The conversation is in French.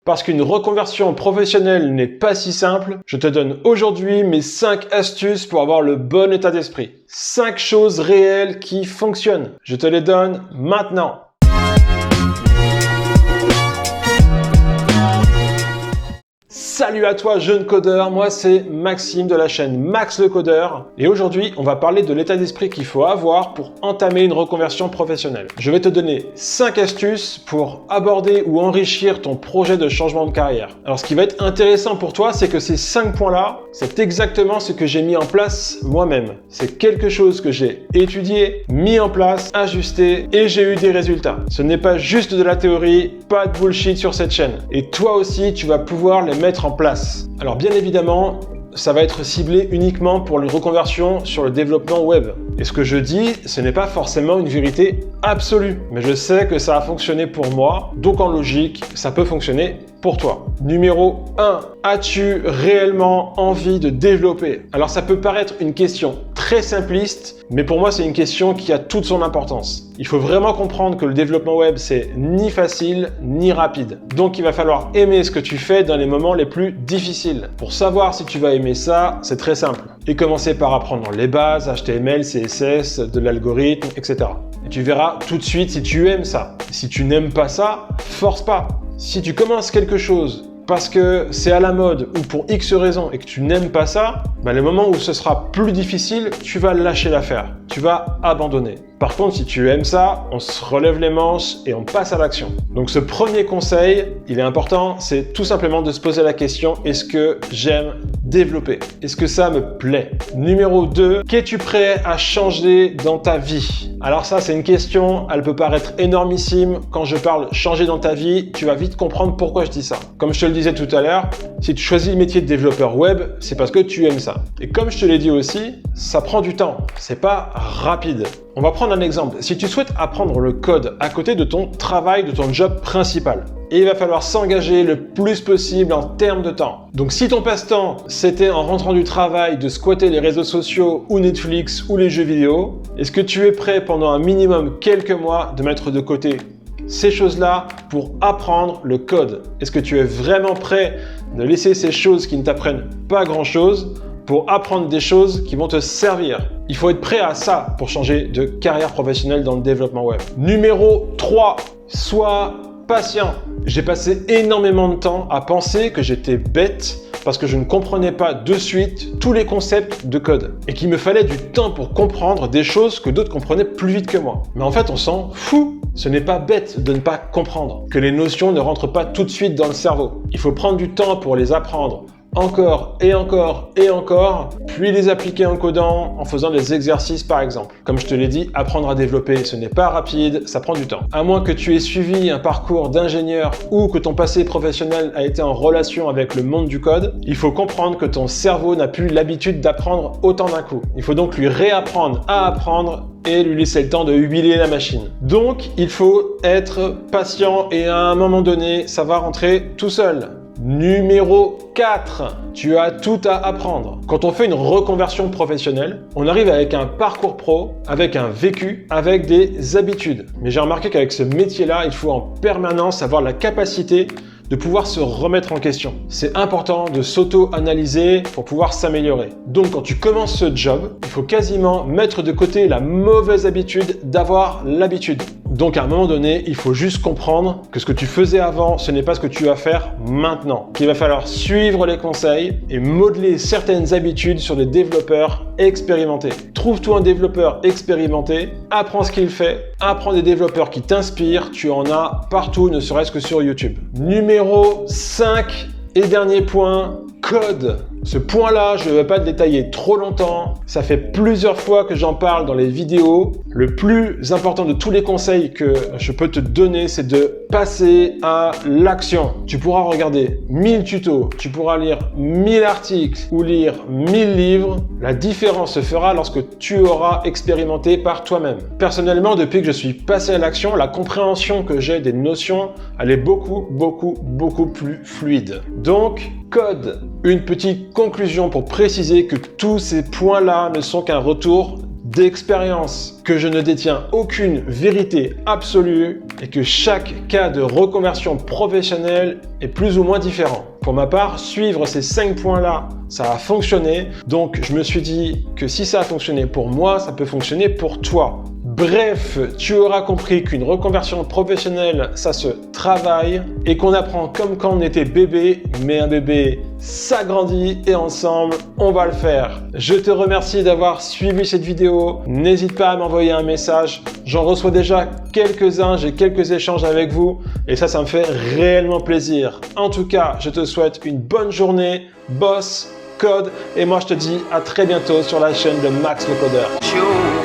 Parce qu'une reconversion professionnelle n'est pas si simple, je te donne aujourd'hui mes 5 astuces pour avoir le bon état d'esprit. 5 choses réelles qui fonctionnent. Je te les donne maintenant. Salut à toi jeune codeur, moi c'est Maxime de la chaîne Max le Codeur et aujourd'hui on va parler de l'état d'esprit qu'il faut avoir pour entamer une reconversion professionnelle. Je vais te donner 5 astuces pour aborder ou enrichir ton projet de changement de carrière. Alors ce qui va être intéressant pour toi, c'est que ces 5 points-là, c'est exactement ce que j'ai mis en place moi-même. C'est quelque chose que j'ai étudié, mis en place, ajusté et j'ai eu des résultats. Ce n'est pas juste de la théorie, pas de bullshit sur cette chaîne. Et toi aussi, tu vas pouvoir les mettre en place. Alors bien évidemment, ça va être ciblé uniquement pour les reconversions sur le développement web. Et ce que je dis, ce n'est pas forcément une vérité absolue, mais je sais que ça a fonctionné pour moi, donc en logique, ça peut fonctionner pour toi. Numéro 1. As-tu réellement envie de développer? Alors ça peut paraître une question très simpliste, mais pour moi c'est une question qui a toute son importance. Il faut vraiment comprendre que le développement web c'est ni facile ni rapide. Donc il va falloir aimer ce que tu fais dans les moments les plus difficiles. Pour savoir si tu vas aimer ça, c'est très simple. Et commencer par apprendre les bases, HTML, CSS, de l'algorithme, etc. Et tu verras tout de suite si tu aimes ça. Si tu n'aimes pas ça, force pas. Si tu commences quelque chose parce que c'est à la mode ou pour X raisons et que tu n'aimes pas ça, le moment où ce sera plus difficile, tu vas lâcher l'affaire, tu vas abandonner. Par contre, si tu aimes ça, on se relève les manches et on passe à l'action. Donc ce premier conseil, il est important, c'est tout simplement de se poser la question, est-ce que j'aime développer? Est-ce que ça me plaît? Numéro 2, qu'es-tu prêt à changer dans ta vie? Alors ça, c'est une question, elle peut paraître énormissime. Quand je parle changer dans ta vie, tu vas vite comprendre pourquoi je dis ça. Comme je te le disais tout à l'heure, si tu choisis le métier de développeur web, c'est parce que tu aimes ça. Et comme je te l'ai dit aussi, ça prend du temps, c'est pas rapide. On va prendre un exemple. Si tu souhaites apprendre le code à côté de ton travail, de ton job principal, et il va falloir s'engager le plus possible en termes de temps. Donc si ton passe-temps, c'était en rentrant du travail de squatter les réseaux sociaux ou Netflix ou les jeux vidéo, est-ce que tu es prêt pendant un minimum quelques mois de mettre de côté ces choses-là pour apprendre le code? Est-ce que tu es vraiment prêt de laisser ces choses qui ne t'apprennent pas grand-chose pour apprendre des choses qui vont te servir? Il faut être prêt à ça pour changer de carrière professionnelle dans le développement web. Numéro 3, sois patient. J'ai passé énormément de temps à penser que j'étais bête parce que je ne comprenais pas de suite tous les concepts de code et qu'il me fallait du temps pour comprendre des choses que d'autres comprenaient plus vite que moi. Mais en fait, on s'en fout. Ce n'est pas bête de ne pas comprendre, que les notions ne rentrent pas tout de suite dans le cerveau. Il faut prendre du temps pour les apprendre encore et encore et encore, puis les appliquer en codant, en faisant des exercices par exemple. Comme je te l'ai dit, apprendre à développer, ce n'est pas rapide, ça prend du temps. À moins que tu aies suivi un parcours d'ingénieur ou que ton passé professionnel a été en relation avec le monde du code, il faut comprendre que ton cerveau n'a plus l'habitude d'apprendre autant d'un coup. Il faut donc lui réapprendre à apprendre et lui laisser le temps de huiler la machine. Donc, il faut être patient et à un moment donné, ça va rentrer tout seul. Numéro 4, tu as tout à apprendre. Quand on fait une reconversion professionnelle, on arrive avec un parcours pro, avec un vécu, avec des habitudes. Mais j'ai remarqué qu'avec ce métier-là, il faut en permanence avoir la capacité de pouvoir se remettre en question. C'est important de s'auto-analyser pour pouvoir s'améliorer. Donc quand tu commences ce job, il faut quasiment mettre de côté la mauvaise habitude d'avoir l'habitude. Donc à un moment donné, il faut juste comprendre que ce que tu faisais avant, ce n'est pas ce que tu vas faire maintenant. Qu'il va falloir suivre les conseils et modeler certaines habitudes sur des développeurs expérimentés. Trouve-toi un développeur expérimenté, apprends ce qu'il fait, apprends des développeurs qui t'inspirent, tu en as partout, ne serait-ce que sur YouTube. Numéro 5 et dernier point, code. Ce point-là, je ne vais pas le détailler trop longtemps. Ça fait plusieurs fois que j'en parle dans les vidéos. Le plus important de tous les conseils que je peux te donner, c'est de passer à l'action. Tu pourras regarder 1000 tutos, tu pourras lire 1000 articles ou lire 1000 livres. La différence se fera lorsque tu auras expérimenté par toi-même. Personnellement, depuis que je suis passé à l'action, la compréhension que j'ai des notions, elle est beaucoup plus fluide. Donc, code. Une petite conclusion pour préciser que tous ces points-là ne sont qu'un retour d'expérience que je ne détiens aucune vérité absolue et que chaque cas de reconversion professionnelle est plus ou moins différent. Pour ma part, suivre ces 5 points-là, ça a fonctionné. Donc, je me suis dit que si ça a fonctionné pour moi, ça peut fonctionner pour toi. Bref, tu auras compris qu'une reconversion professionnelle, ça se travaille et qu'on apprend comme quand on était bébé, mais un bébé s'agrandit et ensemble, on va le faire. Je te remercie d'avoir suivi cette vidéo. N'hésite pas à m'envoyer un message. J'en reçois déjà quelques-uns, j'ai quelques échanges avec vous et ça me fait réellement plaisir. En tout cas, je te souhaite une bonne journée, boss, code et moi je te dis à très bientôt sur la chaîne de Max le Codeur.